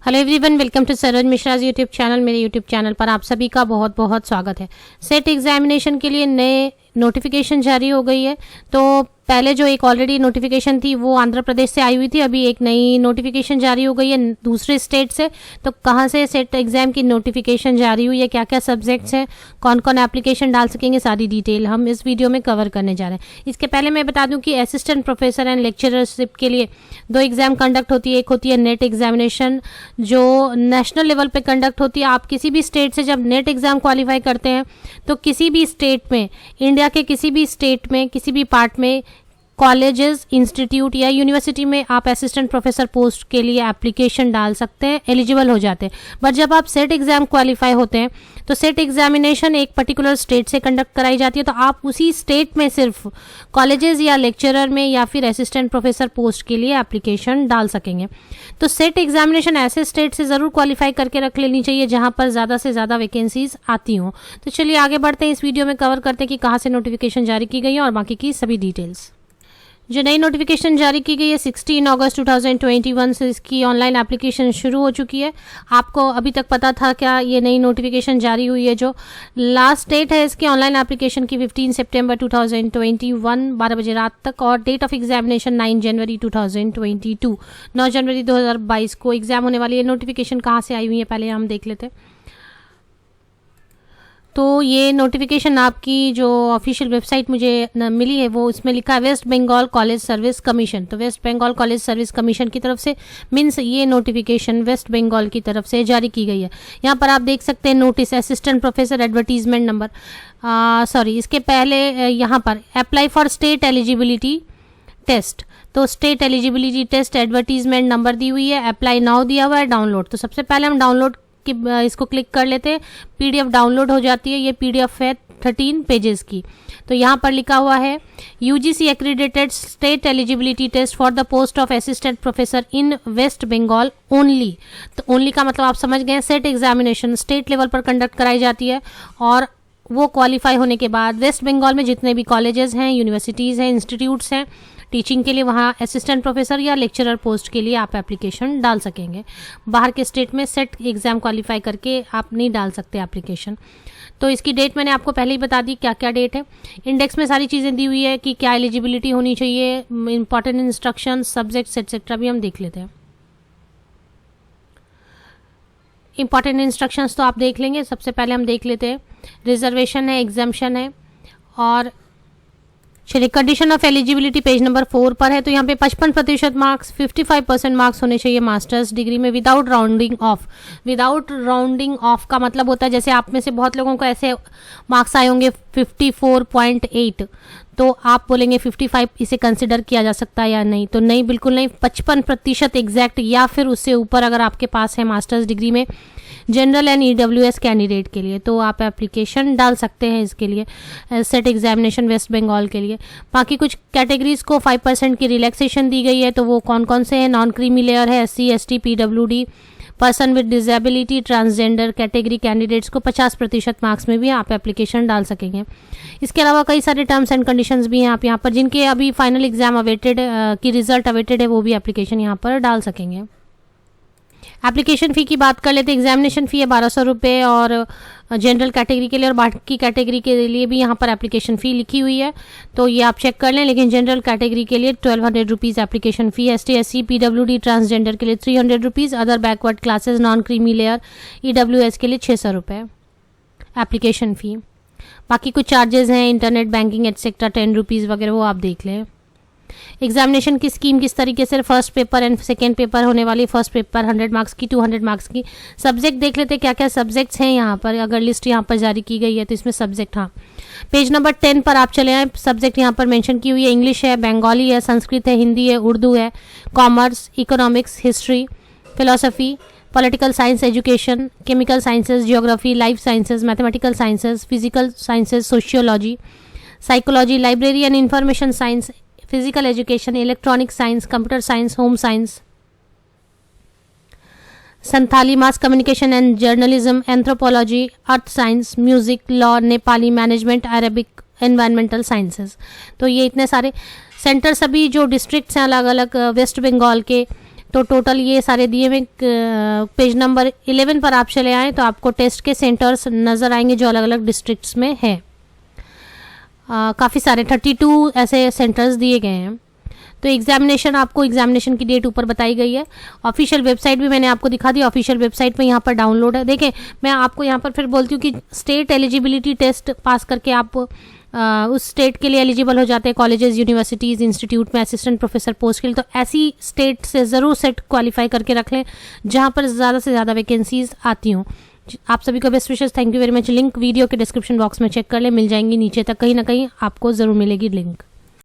Hello everyone, welcome to Saroj Mishra YouTube channel. मेरे YouTube channel पर आप सभी का बहुत बहुत स्वागत है। सेट एग्जामिनेशन के लिए नए नोटिफिकेशन जारी हो गई है। तो पहले जो एक ऑलरेडी नोटिफिकेशन थी वो आंध्र प्रदेश से आई हुई थी, अभी एक नई नोटिफिकेशन जारी हो गई है दूसरे स्टेट से। तो कहाँ से सेट एग्जाम की नोटिफिकेशन जारी हुई है, क्या क्या सब्जेक्ट्स हैं, कौन कौन एप्लीकेशन डाल सकेंगे, सारी डिटेल हम इस वीडियो में कवर करने जा रहे हैं। इसके पहले मैं बता दूं कि असिस्टेंट प्रोफेसर एंड लेक्चररशिप के लिए दो एग्जाम कंडक्ट होती है। एक होती है नेट एग्जामिनेशन जो नेशनल लेवल पे कंडक्ट होती है। आप किसी भी स्टेट से जब नेट एग्जाम क्वालिफाई करते हैं तो किसी भी स्टेट में, इंडिया के किसी भी स्टेट में, किसी भी पार्ट में, कॉलेजेस, इंस्टीट्यूट या यूनिवर्सिटी में आप असिस्टेंट प्रोफेसर पोस्ट के लिए एप्लीकेशन डाल सकते हैं, एलिजिबल हो जाते हैं। बट जब आप सेट एग्जाम क्वालिफाई होते हैं तो सेट एग्जामिनेशन एक पर्टिकुलर स्टेट से कंडक्ट कराई जाती है। तो आप उसी स्टेट में सिर्फ कॉलेजेस या लेक्चरर में या फिर असिस्टेंट प्रोफेसर पोस्ट के लिए एप्लीकेशन डाल सकेंगे। तो सेट एग्जामिनेशन ऐसे स्टेट से ज़रूर क्वालिफाई करके रख लेनी चाहिए जहां पर ज़्यादा से ज़्यादा वैकेंसीज आती हों। तो चलिए आगे बढ़ते हैं, इस वीडियो में कवर करते हैं कि कहाँ से नोटिफिकेशन जारी की गई है और बाकी की सभी डिटेल्स। जो नई नोटिफिकेशन जारी की गई है 16 अगस्त 2021 से इसकी ऑनलाइन एप्लीकेशन शुरू हो चुकी है। आपको अभी तक पता था क्या ये नई नोटिफिकेशन जारी हुई है? जो लास्ट डेट है इसकी ऑनलाइन एप्लीकेशन की 15 सितंबर 2021 12 बजे रात तक, और डेट ऑफ एग्जामिनेशन 9 जनवरी 2022 9 जनवरी 2022 को एग्जाम होने वाली है। नोटिफिकेशन कहाँ से आई हुई है पहले हम देख लेते हैं। तो ये नोटिफिकेशन आपकी जो ऑफिशियल वेबसाइट मुझे मिली है वो इसमें लिखा है West Bengal college service commission. तो West Bengal college service commission की तरफ से मीन्स ये नोटिफिकेशन वेस्ट बंगाल की तरफ से जारी की गई है। यहाँ पर आप देख सकते हैं notice assistant professor advertisement number, इसके पहले यहाँ पर apply for state eligibility test. तो state eligibility test advertisement number दी हुई है, अप्लाई नाउ दिया हुआ है, डाउनलोड। तो सबसे पहले हम डाउनलोड कि इसको क्लिक कर लेते हैं, पीडीएफ डाउनलोड हो जाती है। ये पीडीएफ है 13 पेजेस की। तो यहाँ पर लिखा हुआ है UGC accredited state eligibility test for the post of assistant professor in West Bengal only. तो ओनली का मतलब आप समझ गए, सेट एग्जामिनेशन स्टेट लेवल पर कंडक्ट कराई जाती है और वो क्वालिफाई होने के बाद वेस्ट बंगाल में जितने भी कॉलेजेस हैं, यूनिवर्सिटीज़ हैं, इंस्टीट्यूट्स हैं टीचिंग के लिए, वहाँ असिस्टेंट प्रोफेसर या लेक्चरर पोस्ट के लिए आप एप्लीकेशन डाल सकेंगे। बाहर के स्टेट में सेट एग्जाम क्वालिफाई करके आप नहीं डाल सकते एप्लीकेशन। तो इसकी डेट मैंने आपको पहले ही बता दी, क्या क्या डेट है। इंडेक्स में सारी चीज़ें दी हुई है कि क्या एलिजिबिलिटी होनी चाहिए, इंपॉर्टेंट इंस्ट्रक्शन, सब्जेक्ट्स एक्सेट्रा भी हम देख लेते हैं। इंपॉर्टेंट इंस्ट्रक्शंस तो आप देख लेंगे। सबसे पहले हम देख लेते हैं रिजर्वेशन है, एग्जाम्शन है, और चलिए condition of eligibility page number 4 पर है। तो यहाँ पे 55% मार्क्स, 55% मार्क्स होने चाहिए मास्टर्स डिग्री में without rounding off. Without rounding off का मतलब होता है जैसे आप में से बहुत लोगों को ऐसे मार्क्स आए होंगे 54.8, तो आप बोलेंगे 55 इसे कंसिडर किया जा सकता है या नहीं? तो नहीं, बिल्कुल नहीं। 55% एग्जैक्ट या फिर उससे ऊपर अगर आपके पास है मास्टर्स डिग्री में जनरल एंड ईडब्ल्यूएस कैंडिडेट के लिए, तो आप एप्लीकेशन डाल सकते हैं इसके लिए सेट एग्जामिनेशन वेस्ट बंगाल के लिए। बाकी कुछ कैटेगरीज को 5% की रिलैक्सेशन दी गई है। तो वो कौन कौन से हैं? नॉन क्रीमी लेयर है, SC ST PWD, person with disability, transgender category candidates को 50% मार्क्स में भी आप एप्लीकेशन डाल सकेंगे। इसके अलावा कई सारे टर्म्स एंड कंडीशंस भी हैं आप यहाँ पर, जिनके अभी फाइनल एग्जाम अवेटेड की रिजल्ट अवेटेड है वो भी एप्लीकेशन यहाँ पर डाल सकेंगे। एप्लीकेशन फ़ी की बात कर लेते हैं। एग्जामिनेशन फ़ी है 1200 रुपये और जनरल कैटेगरी के लिए, और बाकी कैटेगरी के लिए भी यहाँ पर एप्लीकेशन फ़ी लिखी हुई है, तो ये आप चेक कर लें। लेकिन जनरल कैटेगरी के लिए 1200 rupees application fee, ST SC PWD transgender के लिए 300 rupees, other backward classes non creamy layer EWS के लिए 600 रुपये एप्लीकेशन फ़ी। बाकी कुछ चार्जेस हैं, इंटरनेट बैंकिंग एटसेट्रा 10 रुपीज़ वगैरह, वो आप देख लें। एग्जामिनेशन की स्कीम किस तरीके से, first paper and second paper होने वाली। फर्स्ट पेपर 100 मार्क्स की, 200 मार्क्स की। सब्जेक्ट देख लेते हैं क्या क्या सब्जेक्ट्स हैं यहाँ पर, अगर लिस्ट यहाँ पर जारी की गई है तो इसमें सब्जेक्ट, हाँ पेज नंबर 10 पर आप चले आए। सब्जेक्ट यहाँ पर मेंशन की हुई है, इंग्लिश है, बंगाली है, संस्कृत है, हिंदी है, उर्दू है, commerce, economics, history, philosophy, political science, education, chemical sciences, geography, life sciences, mathematical sciences, physical sciences, sociology, psychology, library and information science, physical education, electronic science, computer science, home science, Santhali mass communication and journalism, anthropology, earth science, music, law, Nepali, management, Arabic, environmental sciences. तो ये इतने सारे centre, सभी जो districts हैं अलग अलग waste Bengal के, तो टोटल ये सारे दिए हुए पेज नंबर 11 पर आप चले आए तो आपको टेस्ट के सेंटर्स नज़र आएंगे जो अलग अलग डिस्ट्रिक्ट्स में है। काफ़ी सारे 32 ऐसे सेंटर्स दिए गए हैं। तो एग्जामिनेशन, आपको एग्जामिनेशन की डेट ऊपर बताई गई है। ऑफिशियल वेबसाइट भी मैंने आपको दिखा दी, ऑफिशियल वेबसाइट पे यहाँ पर डाउनलोड है। देखें, मैं आपको यहाँ पर फिर बोलती हूँ कि स्टेट एलिजिबिलिटी टेस्ट पास करके आप उस स्टेट के लिए एलिजिबल हो जाते हैं, कॉलेजेस, यूनिवर्सिटीज़, इंस्टीट्यूट में असिस्टेंट प्रोफेसर पोस्ट के लिए। तो ऐसी स्टेट से ज़रूर सेट क्वालिफाई करके रख लें जहाँ पर ज़्यादा से ज़्यादा वैकेंसीज आती हों। आप सभी को best wishes, thank you very much. Link video के डिस्क्रिप्शन बॉक्स में चेक कर लें, मिल जाएंगी नीचे तक, कहीं ना कहीं आपको ज़रूर मिलेगी लिंक।